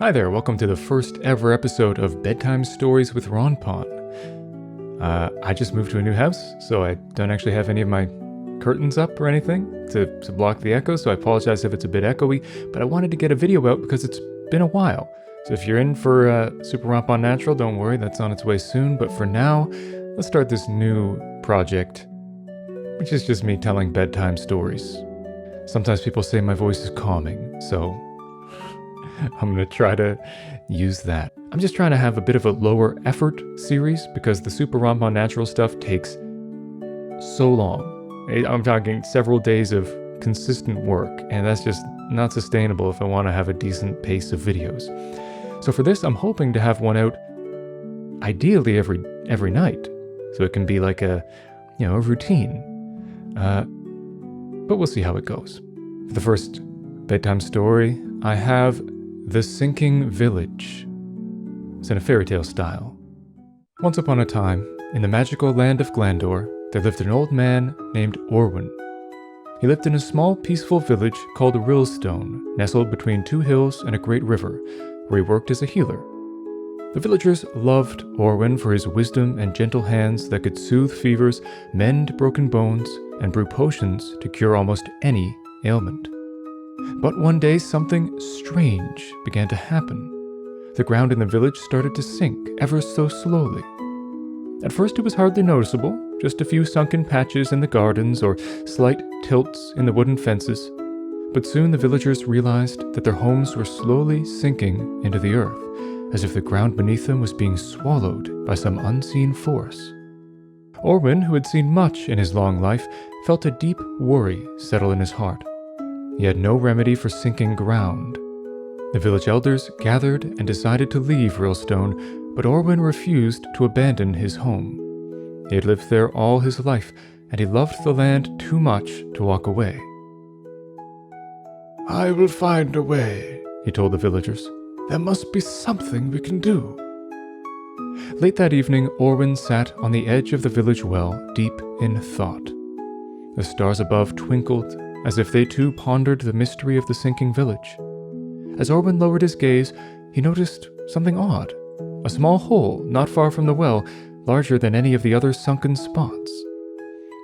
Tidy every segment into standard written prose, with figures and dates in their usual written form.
Hi there, welcome to the first ever episode of Bedtime Stories with Ronpon. I just moved to a new house, so I don't actually have any of my curtains up or anything to block the echo, so I apologize if it's a bit echoey, but I wanted to get a video out because it's been a while. So if you're in for Super Ronpon Natural, don't worry, that's on its way soon, but for now, let's start this new project, which is just me telling bedtime stories. Sometimes people say my voice is calming, so I'm going to try to use that. I'm just trying to have a bit of a lower effort series because the Super Ronpon Natural stuff takes so long. I'm talking several days of consistent work, and that's just not sustainable if I want to have a decent pace of videos. So for this, I'm hoping to have one out ideally every night, so it can be like a routine. But we'll see how it goes. For the first bedtime story, I have The Sinking Village. It's in a fairy tale style. Once upon a time, in the magical land of Glandor, there lived an old man named Orwin. He lived in a small, peaceful village called Rillstone, nestled between two hills and a great river, where he worked as a healer. The villagers loved Orwin for his wisdom and gentle hands that could soothe fevers, mend broken bones, and brew potions to cure almost any ailment. But one day, something strange began to happen. The ground in the village started to sink ever so slowly. At first it was hardly noticeable, just a few sunken patches in the gardens or slight tilts in the wooden fences. But soon the villagers realized that their homes were slowly sinking into the earth, as if the ground beneath them was being swallowed by some unseen force. Orwin, who had seen much in his long life, felt a deep worry settle in his heart. He had no remedy for sinking ground. The village elders gathered and decided to leave Rillstone, but Orwin refused to abandon his home. He had lived there all his life, and he loved the land too much to walk away. "I will find a way," he told the villagers. "There must be something we can do." Late that evening, Orwin sat on the edge of the village well, deep in thought. The stars above twinkled, as if they too pondered the mystery of the sinking village. As Orwin lowered his gaze, he noticed something odd. A small hole not far from the well, larger than any of the other sunken spots.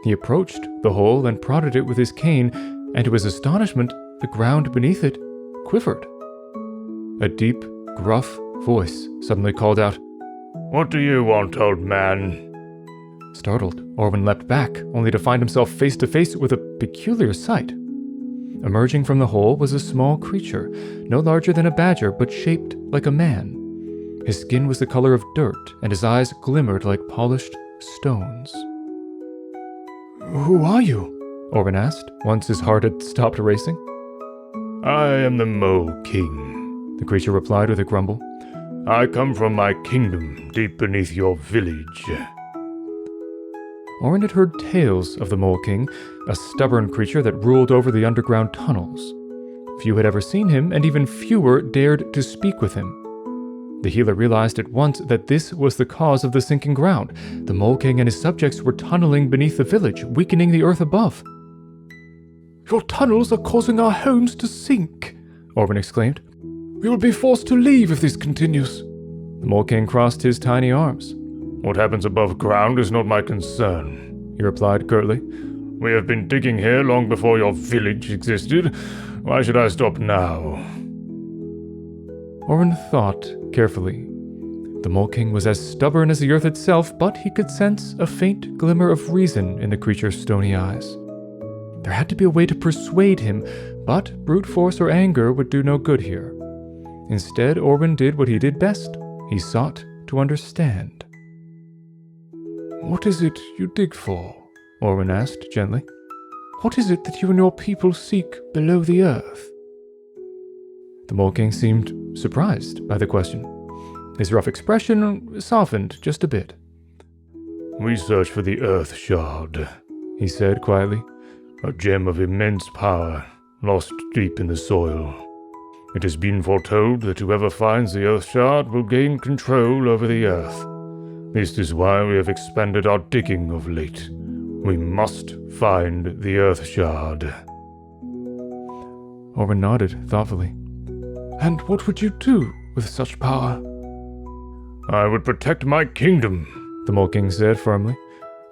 He approached the hole and prodded it with his cane, and to his astonishment, the ground beneath it quivered. A deep, gruff voice suddenly called out, "What do you want, old man?" Startled, Orwin leapt back, only to find himself face to face with a peculiar sight. Emerging from the hole was a small creature, no larger than a badger, but shaped like a man. His skin was the color of dirt, and his eyes glimmered like polished stones. "Who are you?" Orwin asked, once his heart had stopped racing. "I am the Mole King," the creature replied with a grumble. "I come from my kingdom, deep beneath your village." Orwin had heard tales of the Mole King, a stubborn creature that ruled over the underground tunnels. Few had ever seen him, and even fewer dared to speak with him. The healer realized at once that this was the cause of the sinking ground. The Mole King and his subjects were tunneling beneath the village, weakening the earth above. "Your tunnels are causing our homes to sink," Orwin exclaimed. "We will be forced to leave if this continues." The Mole King crossed his tiny arms. "What happens above ground is not my concern," he replied curtly. "We have been digging here long before your village existed. Why should I stop now?" Orwin thought carefully. The Mole King was as stubborn as the earth itself, but he could sense a faint glimmer of reason in the creature's stony eyes. There had to be a way to persuade him, but brute force or anger would do no good here. Instead, Orwin did what he did best. He sought to understand. "What is it you dig for?" Orwin asked gently. "What is it that you and your people seek below the earth?" The Mole King seemed surprised by the question. His rough expression softened just a bit. "We search for the Earth Shard," he said quietly. "A gem of immense power, lost deep in the soil. It has been foretold that whoever finds the Earth Shard will gain control over the Earth. This is why we have expanded our digging of late. We must find the Earth Shard." Orwin nodded thoughtfully. "And what would you do with such power? I would protect my kingdom, The Mole King said firmly.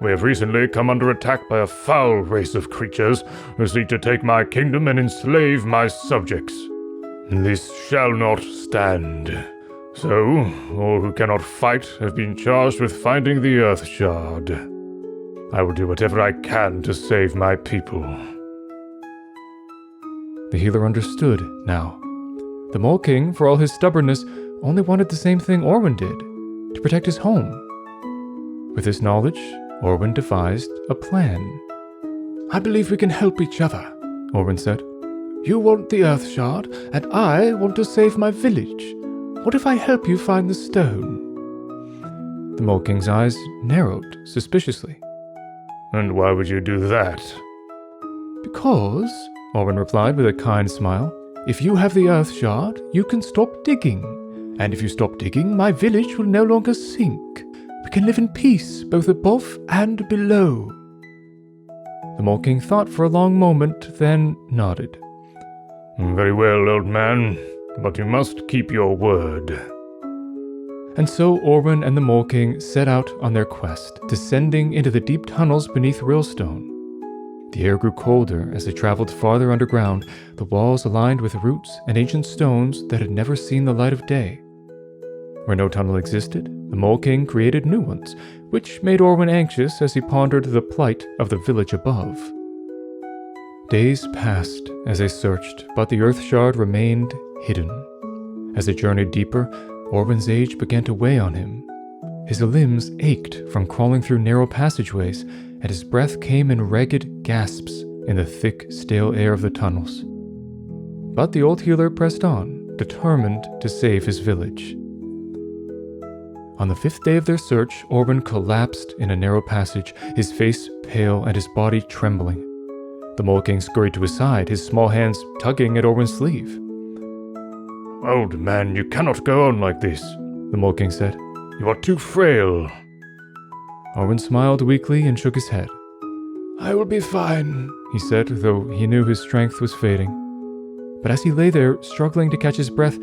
We have recently come under attack by a foul race of creatures who seek to take my kingdom and enslave my subjects. This shall not stand. So, all who cannot fight have been charged with finding the Earth Shard. I will do whatever I can to save my people. The healer understood now. The Mole King, for all his stubbornness, only wanted the same thing Orwin did, to protect his home. With this knowledge, Orwin devised a plan. I believe we can help each other, Orwin said. You want the Earth Shard, and I want to save my village. What if I help you find the stone? The Mole King's eyes narrowed suspiciously. And why would you do that? Because, Orwin replied with a kind smile, if you have the Earth Shard, you can stop digging. And if you stop digging, my village will no longer sink. We can live in peace, both above and below. The Mole King thought for a long moment, then nodded. Very well, old man, but you must keep your word. And so Orwin and the Mole King set out on their quest, descending into the deep tunnels beneath Rillstone. The air grew colder as they traveled farther underground, the walls aligned with roots and ancient stones that had never seen the light of day. Where no tunnel existed, the Mole King created new ones, which made Orwin anxious as he pondered the plight of the village above. Days passed as they searched, but the Earth Shard remained hidden. As they journeyed deeper, Orwin's age began to weigh on him. His limbs ached from crawling through narrow passageways, and his breath came in ragged gasps in the thick, stale air of the tunnels. But the old healer pressed on, determined to save his village. On the 5th day of their search, Orwin collapsed in a narrow passage, his face pale and his body trembling. The Mole King scurried to his side, his small hands tugging at Orwin's sleeve. Old man, you cannot go on like this, the Mole King said. You are too frail. Orwin smiled weakly and shook his head. I will be fine, he said, though he knew his strength was fading. But as he lay there, struggling to catch his breath,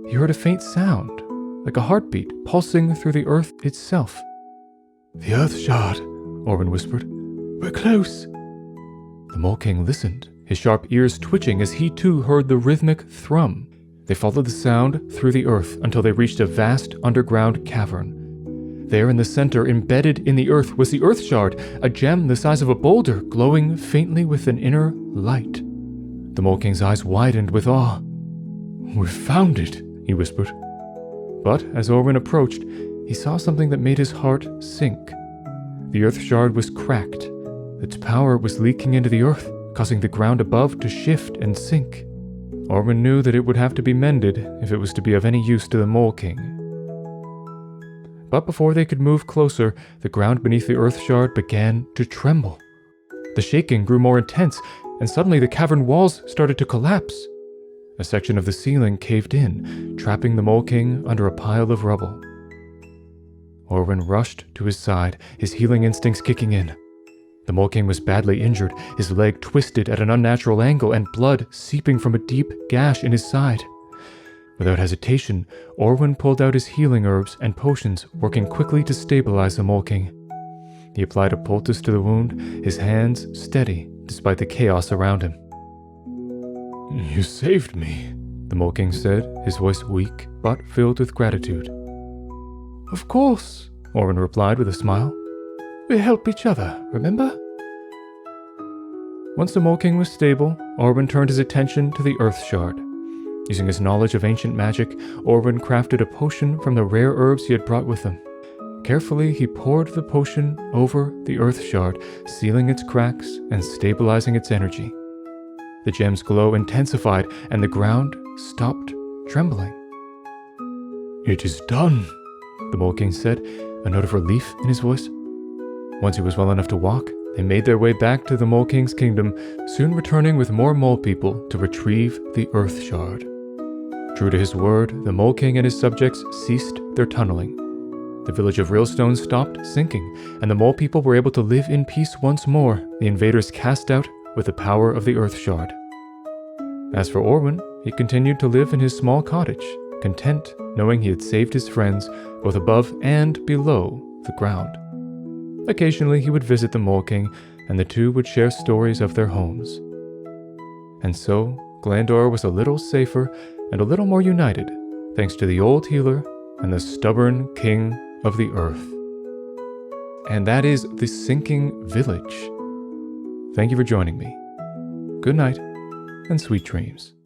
he heard a faint sound, like a heartbeat pulsing through the earth itself. The Earth Shard, Orwin whispered. We're close. The Mole King listened, his sharp ears twitching as he too heard the rhythmic thrum. They followed the sound through the earth until they reached a vast underground cavern. There in the center, embedded in the earth, was the Earth Shard, a gem the size of a boulder, glowing faintly with an inner light. The Mole King's eyes widened with awe. We've found it, he whispered. But as Orwin approached, he saw something that made his heart sink. The Earth Shard was cracked. Its power was leaking into the earth, causing the ground above to shift and sink. Orwin knew that it would have to be mended if it was to be of any use to the Mole King. But before they could move closer, the ground beneath the Earth Shard began to tremble. The shaking grew more intense, and suddenly the cavern walls started to collapse. A section of the ceiling caved in, trapping the Mole King under a pile of rubble. Orwin rushed to his side, his healing instincts kicking in. The Mole King was badly injured, his leg twisted at an unnatural angle and blood seeping from a deep gash in his side. Without hesitation, Orwin pulled out his healing herbs and potions, working quickly to stabilize the Mole King. He applied a poultice to the wound, his hands steady despite the chaos around him. You saved me, the Mole King said, his voice weak but filled with gratitude. Of course, Orwin replied with a smile. We help each other, remember? Once the Mole King was stable, Orwin turned his attention to the Earth Shard. Using his knowledge of ancient magic, Orwin crafted a potion from the rare herbs he had brought with him. Carefully, he poured the potion over the Earth Shard, sealing its cracks and stabilizing its energy. The gem's glow intensified, and the ground stopped trembling. It is done, the Mole King said, a note of relief in his voice. Once he was well enough to walk, they made their way back to the Mole King's kingdom, soon returning with more mole people to retrieve the Earth Shard. True to his word, the Mole King and his subjects ceased their tunneling. The village of Rillstone stopped sinking, and the mole people were able to live in peace once more, the invaders cast out with the power of the Earth Shard. As for Orwin, he continued to live in his small cottage, content knowing he had saved his friends both above and below the ground. Occasionally he would visit the Mole King, and the two would share stories of their homes. And so, Glandor was a little safer and a little more united, thanks to the old healer and the stubborn king of the earth. And that is the Sinking Village. Thank you for joining me. Good night, and sweet dreams.